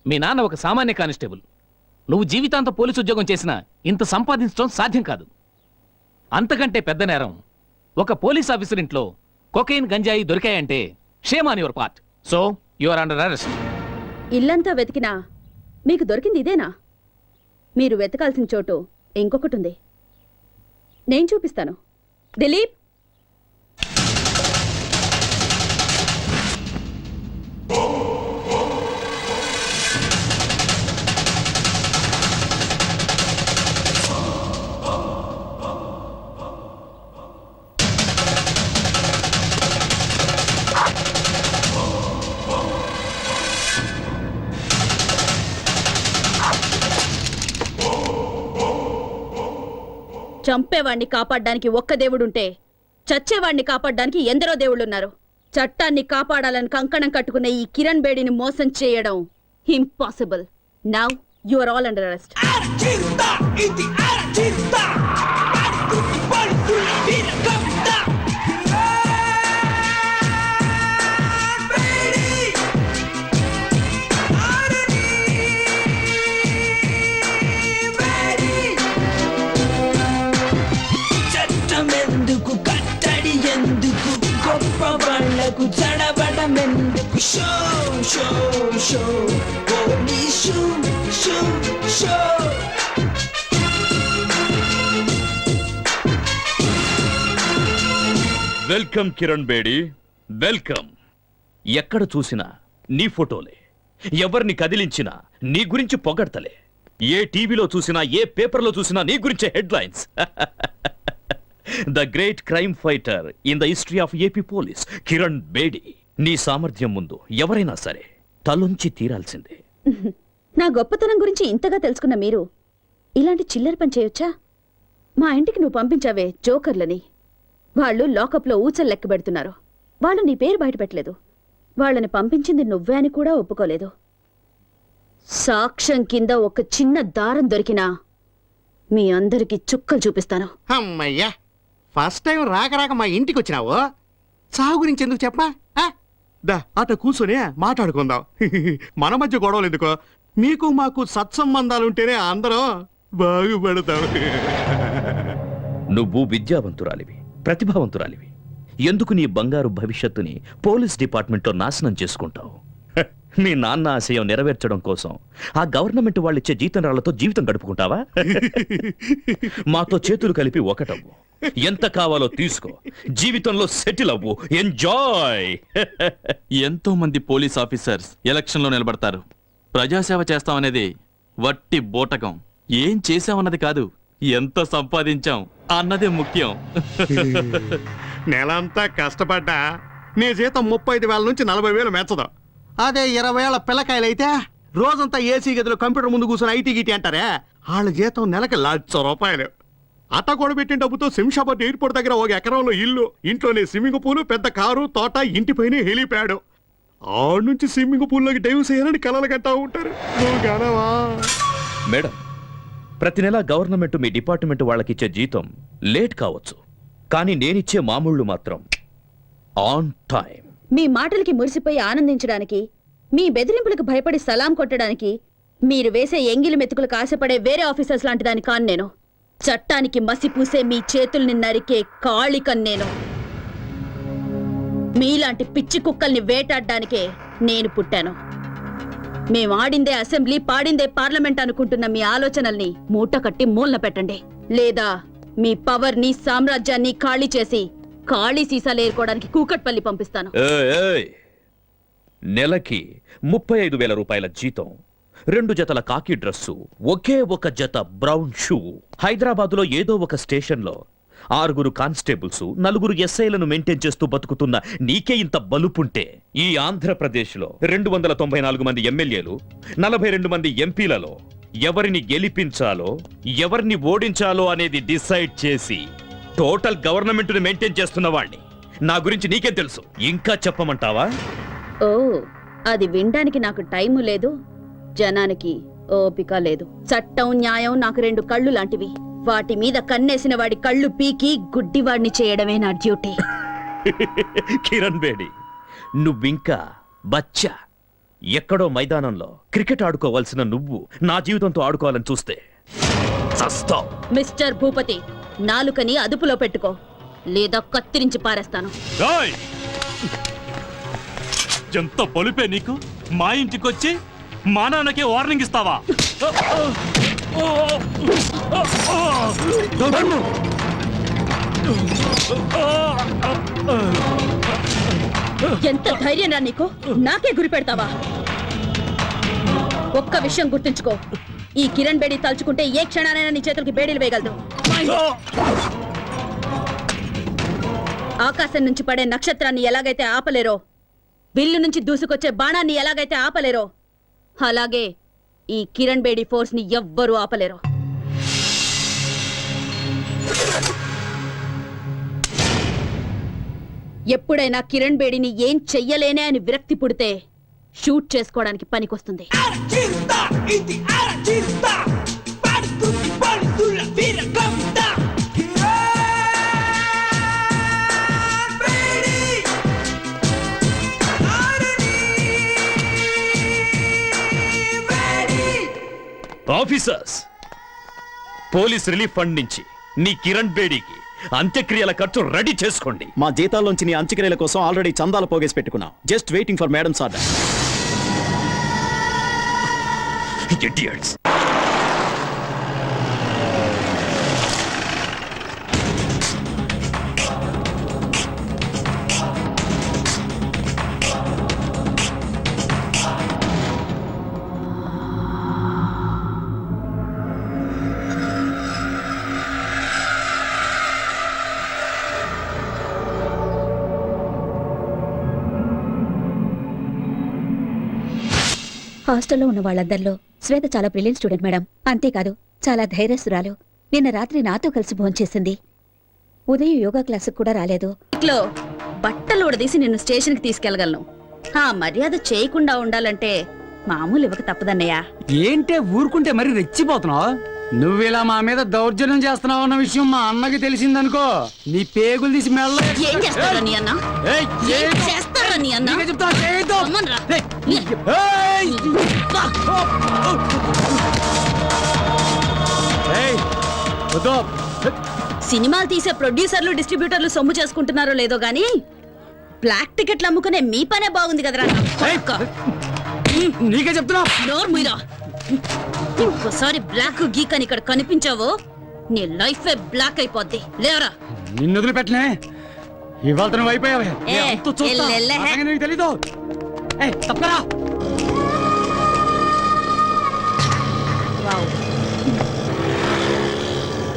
మీ నాన్న ఒక సామాన్య కానిస్టేబుల్. నువ్వు జీవితాంత పోలీసు ఉద్యోగం చేసినా ఇంత సంపాదించడం సాధ్యం కాదు. అంతకంటే పెద్ద నేరం ఒక పోలీస్ ఆఫీసర్ ఇంట్లో కొకైన్ గంజాయి దొరికాయంటే shame on your part. So you are under arrest. ఇల్లంతా వెతికినా మీకు దొరికింది ఇదేనా? మీరు వెతకాల్సిన చోటు ఇంకొకటి ఉంది. నేను చూపిస్తాను. దిలీప్, చంపేవాణ్ణి కాపాడడానికి ఒక్క దేవుడుంటే చచ్చేవాణ్ణి కాపాడడానికి ఎందరో దేవుళ్ళున్నారు. చట్టాన్ని కాపాడాలని కంకణం కట్టుకున్న ఈ కిరణ్ బేడిని మోసం చేయడం impossible. Now you are all under arrest. Artista, ఇది artista. పడుతున్న వీరకవిత. చట్టమెందుకు, కట్టడి ఎందుకు, గొప్ప వాళ్ళకు చడబడమెందుకు? Show show show police show show. Welcome Kiran Bedi, welcome. ఎక్కడ చూసినా నీ ఫోటోలే, ఎవరిని కదిలించినా నీ గురించి పొగడ్తలే. ఏ టీవీలో చూసినా, ఏ పేపర్లో చూసినా నీ గురించే headlines. The great crime fighter in the history of AP police Kiran Bedi. నీ సామర్థ్యం ముందు ఎవరైనా సరే తలొంచి తీరాల్సిందే. నా గొప్పతనం గురించి ఇంతగా తెలుసుకున్న మీరు ఇలాంటి చిల్లర పని చేయొచ్చా? మా ఇంటికి నువ్వు పంపించావే జోకర్లని, వాళ్ళు లాకప్లో ఊచలు లెక్క పెడుతున్నారు. వాళ్ళు నీ పేరు బయటపెట్టలేదు. వాళ్ళని పంపించింది నువ్వే అని కూడా ఒప్పుకోలేదు. సాక్ష్యం కింద ఒక చిన్న దారం దొరికినా మీ అందరికీ చుక్కలు చూపిస్తాను. అమ్మయ్యా, ఫస్ట్ టైం రాక రాక మా ఇంటికి వచ్చినావు. సాగు గురించి ఎందుకు చెప్పా? దా అట కూర్చొని మాట్లాడుకుందాం. మన మధ్య గొడవలు ఎందుకో? మీకు మాకు సత్సంబంధాలుంటేనే అందరం బాగుపడతాం. నువ్వు విద్యావంతురాలివి, ప్రతిభావంతురాలివి. ఎందుకు నీ బంగారు భవిష్యత్తుని పోలీస్ డిపార్ట్మెంట్లో నాశనం చేసుకుంటావు? మీ నాన్న ఆశయం నెరవేర్చడం కోసం ఆ గవర్నమెంట్ వాళ్ళిచ్చే జీతం రాళ్లతో జీవితం గడుపుకుంటావా? మాతో చేతులు కలిపి ఒకటవ్వు, ఎంత కావాలో తీసుకో, జీవితంలో సెటిల్ అవ్వు, ఎంజాయ్. ఎంతో మంది పోలీస్ ఆఫీసర్స్ ఎలక్షన్లో నిలబడతారు. ప్రజాసేవ చేస్తామనేది వట్టి బోటకం. ఏం చేశామన్నది కాదు, ఎంత సంపాదించాం అన్నదే ముఖ్యం. నెలంతా కష్టపడ్డా నీ జీతం 35,000 నుంచి 40,000 మెచ్చదు. అదే 20 ఏళ్ల పిల్లకాయలైతే రోజంతా ఏసీ గదిలో కంప్యూటర్ ముందు కూర్చొని ఐటీ గిటీ అంటారే, వాళ్ళ జీతం నెలకి ₹1,00,000. అట్ట కూడబెట్టిన డబ్బుతో శంషాబాద్ ఎయిర్పోర్ట్ దగ్గర ఒక ఎకరంలో ఇల్లు, ఇంట్లోనే స్విమ్మింగ్ పూల్, పెద్ద కారు, తోట, ఇంటిపైనే హెలిప్యాడ్. ఆడ నుంచి స్విమ్మింగ్ పూల్లోకి డైవ్ చేయాలని కలలు కంటా ఉంటారు. నువ్వు గనవా? మేడం, ప్రతి నెల గవర్నమెంట్ మీ డిపార్ట్మెంట్ వాళ్ళకిచ్చే జీతం లేట్ కావచ్చు, కానీ నేనిచ్చే మామూళ్ళు మాత్రం ఆన్ టైం. మీ మాటలకి మురిసిపోయి ఆనందించడానికి, మీ బెదిరింపులకు భయపడి సలాం కొట్టడానికి మీరు వేసే ఎంగిలి మెతుకులకు ఆశపడే వేరే ఆఫీసర్స్ లాంటి దాని కాను నేను. చట్టానికి మసి పూసే మీ చేతుల్ని నరికే కాళికన్ నేను. మీలాంటి పిచ్చి కుక్కల్ని వేటాడడానికే నేను పుట్టాను. మేం ఆడిందే అసెంబ్లీ, పాడిందే పార్లమెంట్ అనుకుంటున్న మీ ఆలోచనల్ని మూట కట్టి మూలన పెట్టండి, లేదా మీ పవర్ ని సామ్రాజ్యాన్ని ఖాళీ చేసి ఖాళీ సీసాలు ఏరుకోవడానికి కూకట్పల్లి పంపిస్తాను. నెలకి 35,000 రూపాయల జీతం, 2 జతల కాకి డ్రెస్సు, ఒకే ఒక జత బ్రౌన్ షూ. హైదరాబాదులో ఏదో ఒక స్టేషన్లో 6 కానిస్టేబుల్స్, 4 ఎస్ఐలను మెయింటైన్ చేస్తూ బతుకుతున్న నీకే ఇంత బలుపుంటే, ఈ ఆంధ్రప్రదేశ్లో 294 మంది ఎమ్మెల్యేలు, 42 మంది ఎంపీలలో ఎవరిని గెలిపించాలో ఎవరిని ఓడించాలో అనేది డిసైడ్ చేసి టోటల్ గవర్నమెంట్ ని మెయింటైన్ చేస్తున్న వాడిని. నా గురించి నీకేం తెలుసు? ఇంకా చెప్పమంటావా? ఓ, అది వినడానికి నాకు టైము లేదు, జనానికి ఓపిక లేదు. చట్టం న్యాయం నాకు 2 కళ్ళు లాంటివి. వాటి మీద కన్నేసిన వాడి కళ్ళు పీకి గుడ్డివాడిని చేయడమే నా డ్యూటీ. కిరణ్ బేడి, నువ్వింకా బచ్చా. ఎక్కడో మైదానంలో క్రికెట్ ఆడుకోవాల్సిన నువ్వు నా జీవితంతో ఆడుకోవాలని చూస్తే చస్తావ్. మిస్టర్ భూపతి, నాలుకని అదుపులో పెట్టుకో, లేదా కత్తిరించి పారేస్తాను. ఎంత పొలిపే నీకు! మా ఇంటికొచ్చి మా నాన్నకే వార్నింగ్ ఇస్తావా? ఎంత ధైర్యం రా నీకు? నాకే గురి పెడతావా? ఒక్క విషయం గుర్తుంచుకో, ఈ కిరణ్ బేడి తలుచుకుంటే ఏ క్షణానైనా నీ చేతులకి బేడీలు వేయగలదు. ఆకాశం నుంచి పడే నక్షత్రాన్ని ఎలాగైతే ఆపలేరో, బిల్లు నుంచి దూసుకొచ్చే బాణాన్ని ఎలాగైతే ఆపలేరో, అలాగే ఈ కిరణ్ బేడి ఫోర్స్ ని ఎవ్వరూ ఆపలేరు. ఎప్పుడైనా కిరణ్ బేడిని ఏం చెయ్యలేనే అని విరక్తి పుడితే షూట్ చేసుకోవడానికి పనికొస్తుంది. ఆఫీసర్స్, పోలీస్ రిలీఫ్ ఫండ్ నుంచి నీ కిరణ్ బేడీకి అంత్యక్రియల ఖర్చు రెడీ చేసుకోండి. మా జీతాల్లోంచి నీ అంత్యక్రియల కోసం ఆల్రెడీ చందాలు పోగేసి పెట్టుకున్నాం. Just waiting for madams order. Idiots. హాస్టల్లో ఉన్న వాళ్ళందరిలో శ్వేత చాలా బ్రిలియంట్ స్టూడెంట్ మేడం. అంతేకాదు చాలా ధైర్యస్తురాలు. నిన్న రాత్రి నాతో కలిసి భోంచేసింది. ఉదయం యోగా క్లాసుకు కూడా రాలేదు. ఇట్లో బట్టలు ఉడదీసి నిన్ను స్టేషన్కి తీసుకెళ్లగలను. ఆ మర్యాద చేయకుండా ఉండాలంటే మామూలు ఇవ్వక తప్పదన్నయ్యా. ఏంటే ఊరుకుంటే మరి రెచ్చిపోతున్నావు? నువ్విలా మా మీద దౌర్జన్యం చేస్తున్నావు అన్న విషయం మా అన్నకి తెలిసిందనుకో, నీ పేగులు తీసి మెల్ల. ఏం చేస్తారా నీ అన్న? ఏం చేస్తారా నీ అన్న? అమ్మన్రా. సినిమాలు తీసే ప్రొడ్యూసర్లు డిస్ట్రిబ్యూటర్లు సొమ్ము చేసుకుంటున్నారో లేదో గానీ బ్లాక్ టికెట్లు అమ్ముకునే మీ పనే బాగుంది కదరా. నీకే చెప్తున్నా. నోరు మీరా. ఇంకోసారి బ్లాక్ గీక్ అని ఇక్కడ కనిపించావో నీ లైఫ్ బ్లాక్ అయిపోద్ది. లేవరా. నిన్ను వదిలిపెట్టలే. ఇవాళ నువ్వు అయిపోయావే. నీకు తెలీదు. తప్పరా.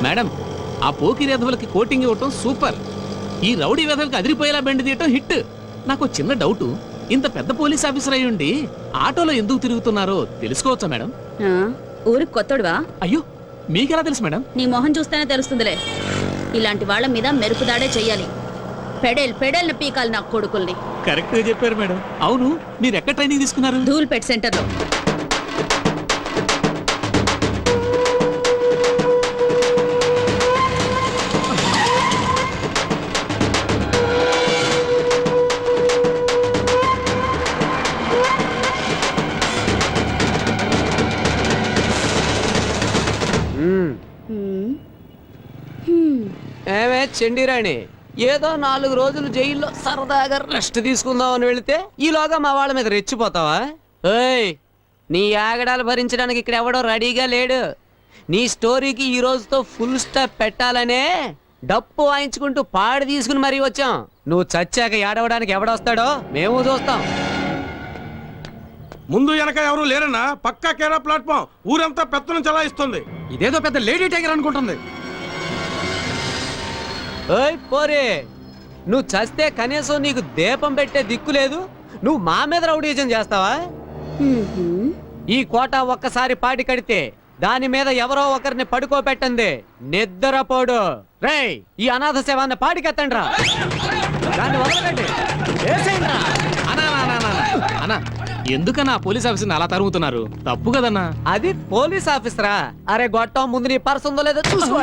మేడం, ఆ పోకిరి వెధవలకి కోటింగ్ ఇవ్వటం సూపర్. ఈ రౌడీ వెధవలకి అదిరిపోయేలా బెండ్ తీయటం హిట్. నాకు చిన్న డౌట్, ఇంత పెద్ద పోలీస్ ఆఫీసర్ అయి ఉండి ఆటోలో ఎందుకు తిరుగుతున్నారో తెలుసుకోవచ్చా మేడం? ఊరికి కొత్తడువా? అయ్యో, మీకెలా తెలుసు మేడం? నీ మొహం చూస్తేనే తెలుస్తుందిలే. ఇలాంటి వాళ్ళ మీద మెరుపుదాడే చెయ్యాలి. పెడేళ్ళ పీకాలి నా కొడుకుల్ని. కరెక్ట్ గా చెప్పారు మేడం. అవును, మీరు ఎక్కడ ట్రైనింగ్ తీసుకున్నారు? ధూల్పేట్ సెంటర్లో. ఏమే చెండిరాణి, ఏదో 4 రోజులు జైల్లో సరదాగా రెస్ట్ తీసుకుందామని వెళితే ఈలోగా మా వాళ్ళ మీద రెచ్చిపోతావా? ఏయ్, నీ ఆగడాలు భరించడానికి ఇక్కడ ఎవడో రెడీగా లేడు. నీ స్టోరీకి ఈ రోజుతో ఫుల్ స్టాప్ పెట్టాలనే డప్పు వాయించుకుంటూ పాడి తీసుకుని మరీ వచ్చాం. నువ్వు చచ్చాక ఏడవడానికి ఎవడొస్తాడో మేము చూస్తాం. ముందు వెనక ఎవరు లేరన్నా, పక్కా కేరా ప్లాట్ఫామ్. ఊరంతా పెత్తనం చలాయిస్తుంది. ఇదేదో పెద్ద లేడీ టైగర్ అనుకుంటుంది. ఓయ్ పోరే, నువ్వు చస్తే కనీసం నీకు దీపం పెట్టే దిక్కు లేదు. నువ్వు మా మీద రౌడీజం చేస్తావా? ఈ కోట ఒక్కసారి పాటి కడితే దాని మీద ఎవరో ఒకరిని పడుకోబెట్టండి నిద్రపోడు. రేయ్, ఈ అనాథ శవాన్ని పాటికెత్తండ్రా. దాన్ని వదలకండి. వేసేయండ్రా. అన్నా ఎందుకన్నా పోలీస్ ఆఫీసర్ని అలా తరుగుతున్నారు? తప్పు కదన్నా. అది పోలీస్ ఆఫీసరా? అరే గొట్టం, ముందు నీ పర్సు ఉందో లేదో చూసుకో.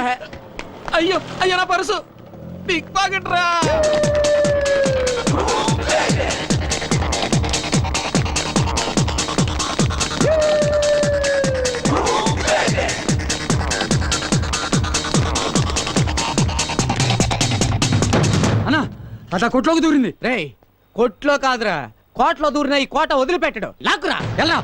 అయ్యో అయ్యో నా పర్సు పిక్ పాకెట్ రా. అన్నా అట్లా కొట్లోకి దూరింది. రేయ్, కొట్లో కాదురా, కోట్లో దూరిన ఈ కోట వదిలిపెట్టడు. లాక్కురా. ఎలా?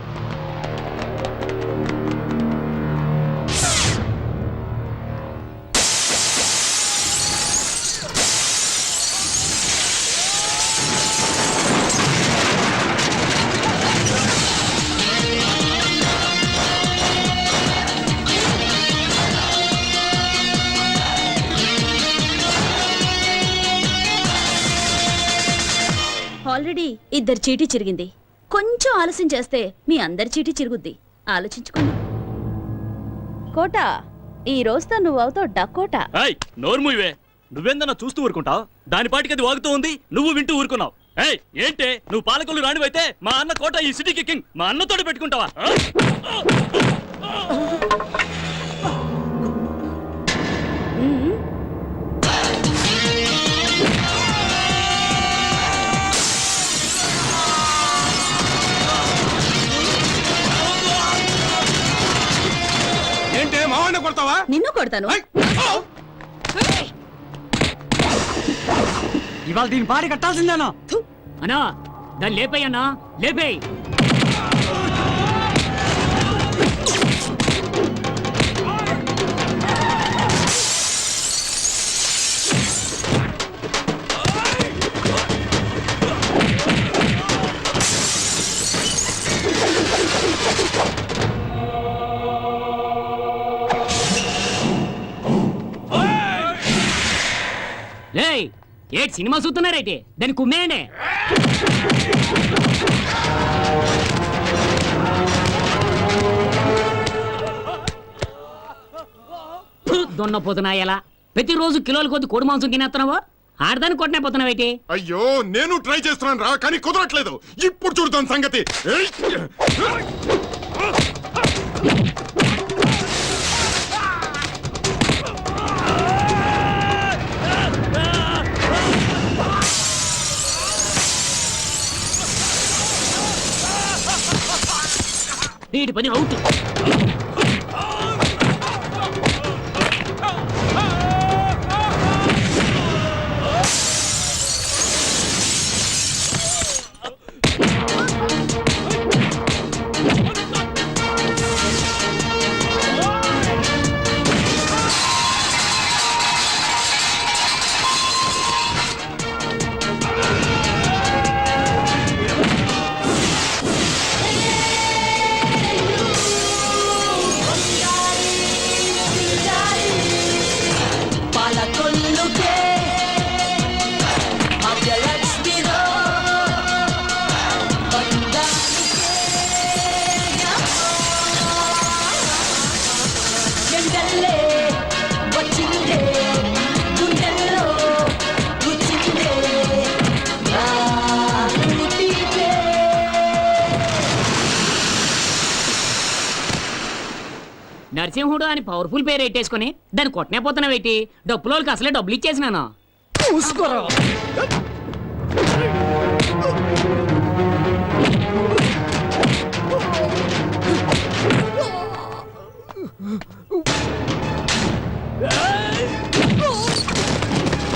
ఆల్రెడీ ఇద్దరు చీటీ చిరిగింది. కొంచెం ఆలస్యం చేస్తే మీ అందరి చీటీ చిరుగుద్ది. ఆలోచించుకోండి. కోట, ఈ రోజుతో నువ్వు అవుతావు డకోటా. నోర్మువే, నువ్వేందన్నా చూస్తూ ఊరుకుంటావు? దాని పాటికి అది వాగుతూ ఉంది, నువ్వు వింటూ ఊరుకున్నావు. ఏంటే నువ్వు పాలకొల్లు రానివైతే మా అన్న కోట ఈ సిటీకి కింగ్. మా అన్నతోటి పెట్టుకుంటావా? ఏంటే మావాడిని కొడతావా? నిన్ను కొడతాను. ఇవాళ దీని పాడి కట్టాల్సిందేనా? అన్నా దాన్ని లేపేయన్నా, లేపేయ్. ఏటి సినిమా చూస్తున్నారైతే దాన్ని కుమ్మేయండి. దున్నపోతున్నా ఎలా ప్రతిరోజు కిలోల కొద్ది కోడి మాంసం తినేస్తున్నావా? ఆడదాన్ని కొట్టనే పోతున్నావేటి? అయ్యో, నేను ట్రై చేస్తున్నాను రా, కానీ కుదరట్లేదు. ఇప్పుడు చూడతాను సంగతి. వీడి పని అవుట్. నరసింహుడు అని పవర్ఫుల్ పేరు పెట్టేసుకుని దాన్ని కొట్టనే పోతున్నావేటి? డబ్బులోకి అసలే డబ్బులు ఇచ్చేసినాను. చూసుకోరా.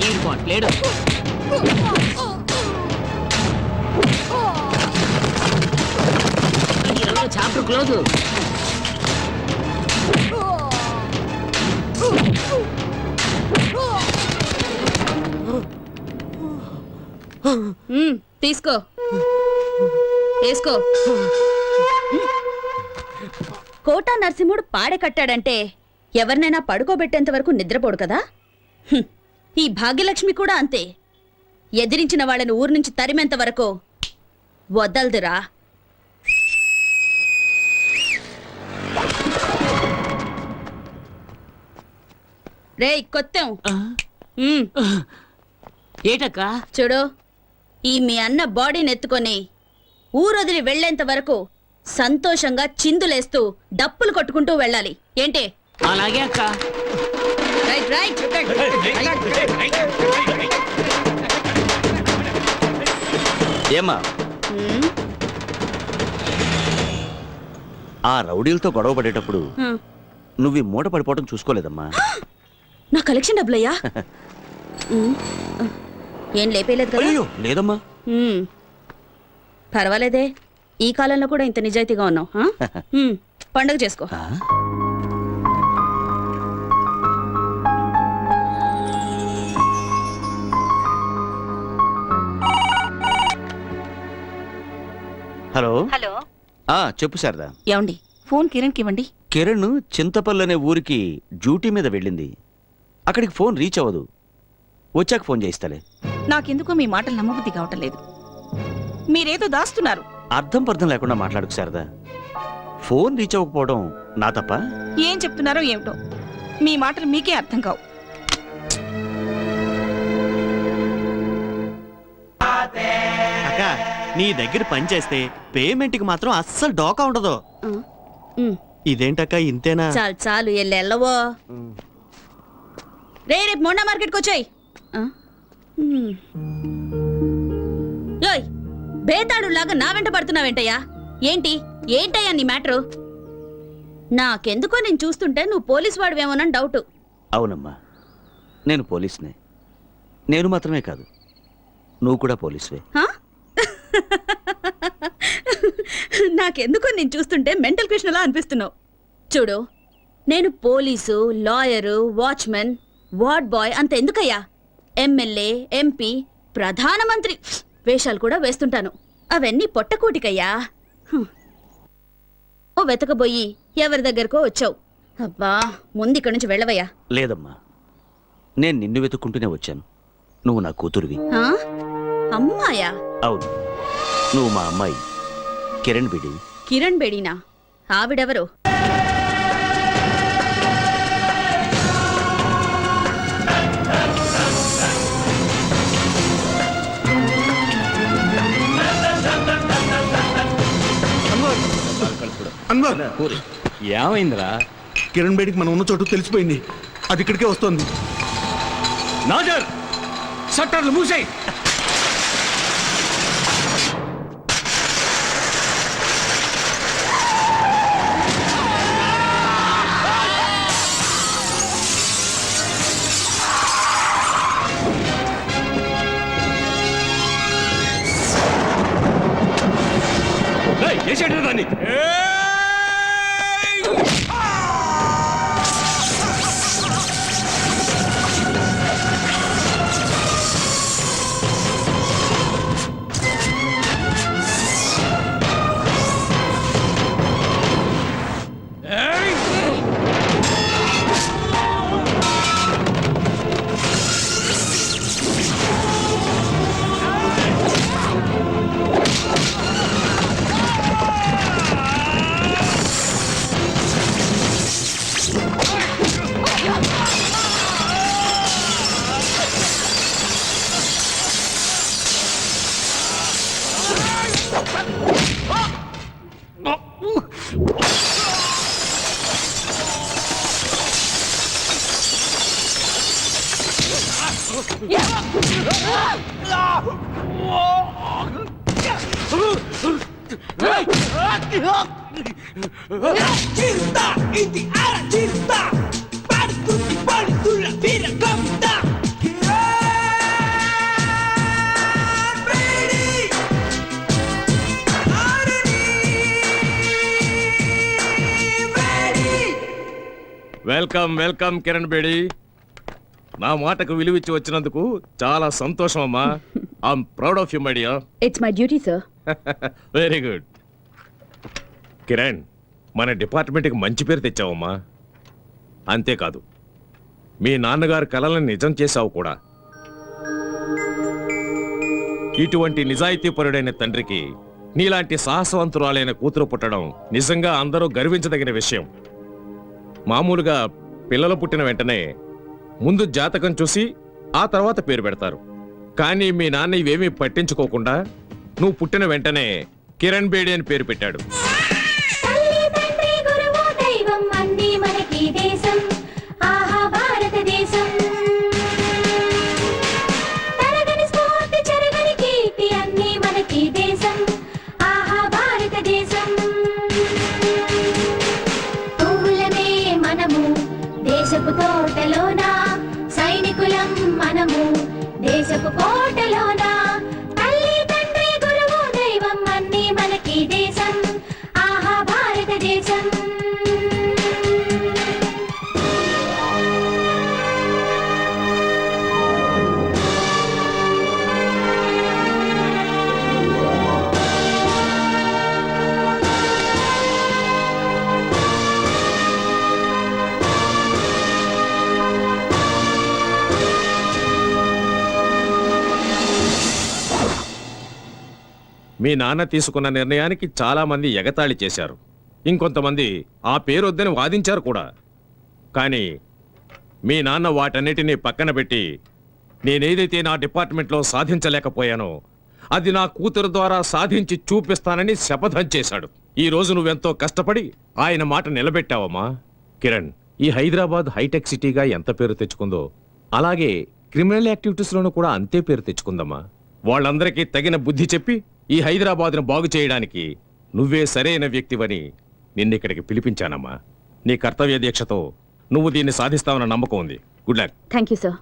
ఈ కొట్టలేడు. Chapter close. తీసుకో వేసుకో. కోటా నరసింహుడు పాడె కట్టాడంటే ఎవరినైనా పడుకోబెట్టేంత వరకు నిద్రపోడు కదా. ఈ భాగ్యలక్ష్మి కూడా అంతే. ఎదిరించిన వాళ్ళని ఊరు నుంచి తరిమేంత వరకు వదలదురా. రేయ్ కొత్తెం, ఏటక్క? చూడు, ఈ మీ అన్న బాడీని ఎత్తుకొని ఊరొదిలి వెళ్లేంత వరకు సంతోషంగా చిందులేస్తూ డప్పులు కొట్టుకుంటూ వెళ్ళాలి. ఏంటి? అలాగే అక్క. Right right. ఏమ్మా ఆ రౌడీలతో గొడవ పడేటప్పుడు నువ్వు ఈ మూట పడిపోవడం చూసుకోలేదమ్మా. నా కలెక్షన్ డబ్బులయ్యా. ఏం లేపేలేదు కదా? అయ్యో లేదమ్మా. పర్వాలేదే, ఈ కాలంలో కూడా ఇంత నిజాయితీగా ఉన్నావు. పండగ చేసుకో. హలో హలో, చెప్పు శారదా. ఏమండి ఫోన్ కిరణ్కి ఇవ్వండి. కిరణ్ చింతపల్లి అనే ఊరికి డ్యూటీ మీద వెళ్ళింది. అక్కడికి ఫోన్ రీచ్ అవ్వదు. వచ్చాక ఫోన్ చేయిస్తాలే. నాకెందుకో మీ మాటలు నమ్మబుద్ధి కావటం లేదు. మీరేదో దాస్తున్నారు. అర్థం పర్థం లేకుండా మాట్లాడుకు శారదా. ఫోన్ రీచ్ అవ్వకపోవడం నా తప్ప? ఏం చెప్తున్నారో ఏమిటో, మీ మాటలు మీకే అర్థం కావు. అక్క, నీ దగ్గర పని చేస్తే పేమెంట్కి మాత్రం అస్సలు డోకా ఉండదు. ఇదేంటక్క ఇంతేనా? చాలు చాలు, ఎల్లవో. రేపు మొండా మార్కెట్కి వచ్చాయి. బేతాడులాగా నా వెంట పడుతున్నావేంటయ్యా? ఏంటయ్యా నీ మ్యాటరు? నాకెందుకో నేను చూస్తుంటే నువ్వు పోలీసు వాడివేమోనని డౌట్. అవునమ్మా, నేను పోలీసునే. నేను మాత్రమే కాదు, నువ్వు కూడా పోలీసువే. నాకెందుకో నేను చూస్తుంటే మెంటల్ కృష్ణలా అనిపిస్తున్నావు. చూడు, నేను police, lawyer, watchman, ward boy అంత ఎందుకయ్యా, ఎమ్మెల్యే, ఎంపీ, ప్రధానమంత్రి వేషాలు కూడా వేస్తుంటాను. అవన్నీ పొట్టకూటికయ్యా. ఓ వెతకబోయి ఎవరి దగ్గరకో వచ్చావు. అబ్బా, ముందు ఇక్కడి నుంచి వెళ్ళవయ్యా. లేదమ్మా, నేను నిన్ను వెతుక్కుంటూనే వచ్చాను. నువ్వు నా కూతురువి. అమ్మాయా? అవును, నువ్వు మా అమ్మాయి కిరణ్ బేడి. కిరణ్ బేడీనా? ఆవిడెవరు? అన్వర్, ఏమైందిరా? కిరణ్ బేడికి మనం ఉన్న చోటు తెలిసిపోయింది. అది ఇక్కడికే వస్తోంది. నాజర్, షట్టర్లు మూసేయ్. దాన్ని వెల్కమ్ వెల్కమ్ కిరణ్ బేడి. నా మాటకు విలువిచ్చి వచ్చినందుకు చాలా సంతోషం అమ్మా. I'm proud of you my dear. It's my duty sir. Very good. Kiran, మన డిపార్ట్మెంట్కి మంచి పేరు తెచ్చావమ్మా. అంతేకాదు మీ నాన్నగారు కలలను నిజం చేశావు కూడా. ఇటువంటి నిజాయితీపరుడైన తండ్రికి నీలాంటి సాహసవంతురాలైన కూతురు పుట్టడం నిజంగా అందరూ గర్వించదగిన విషయం. మామూలుగా పిల్లలు పుట్టిన వెంటనే ముందు జాతకం చూసి ఆ తర్వాత పేరు పెడతారు. కానీ మీ నాన్న ఇవేమీ పట్టించుకోకుండా నువ్వు పుట్టిన వెంటనే కిరణ్ బేడి అని పేరు పెట్టాడు. దేశపు తోటలోనా సైనికులం మనము, దేశపు కోటలోనా తల్లి తండ్రి గురువు దైవం అన్నీ మనకి దేశం, ఆహా భారతదేశం. మీ నాన్న తీసుకున్న నిర్ణయానికి చాలా మంది ఎగతాళి చేశారు. ఇంకొంతమంది ఆ పేరొద్దని వాదించారు కూడా. కానీ మీ నాన్న వాటన్నిటినీ పక్కన పెట్టి నేనేదైతే నా డిపార్ట్మెంట్లో సాధించలేకపోయానో అది నా కూతురు ద్వారా సాధించి చూపిస్తానని శపథం చేశాడు. ఈ రోజు నువ్వెంతో కష్టపడి ఆయన మాట నిలబెట్టావమ్మా. కిరణ్, ఈ హైదరాబాద్ హైటెక్ సిటీగా ఎంత పేరు తెచ్చుకుందో అలాగే క్రిమినల్ యాక్టివిటీస్లోనూ కూడా అంతే పేరు తెచ్చుకుందమ్మా. వాళ్ళందరికీ తగిన బుద్ధి చెప్పి ఈ హైదరాబాద్ను బాగు చేయడానికి నువ్వే సరైన వ్యక్తివని నిన్నిక్కడికి పిలిపించానమ్మా. నీ కర్తవ్య దీక్షతో నువ్వు దీన్ని సాధిస్తావన్న నమ్మకం ఉంది. Good luck. Thank you sir.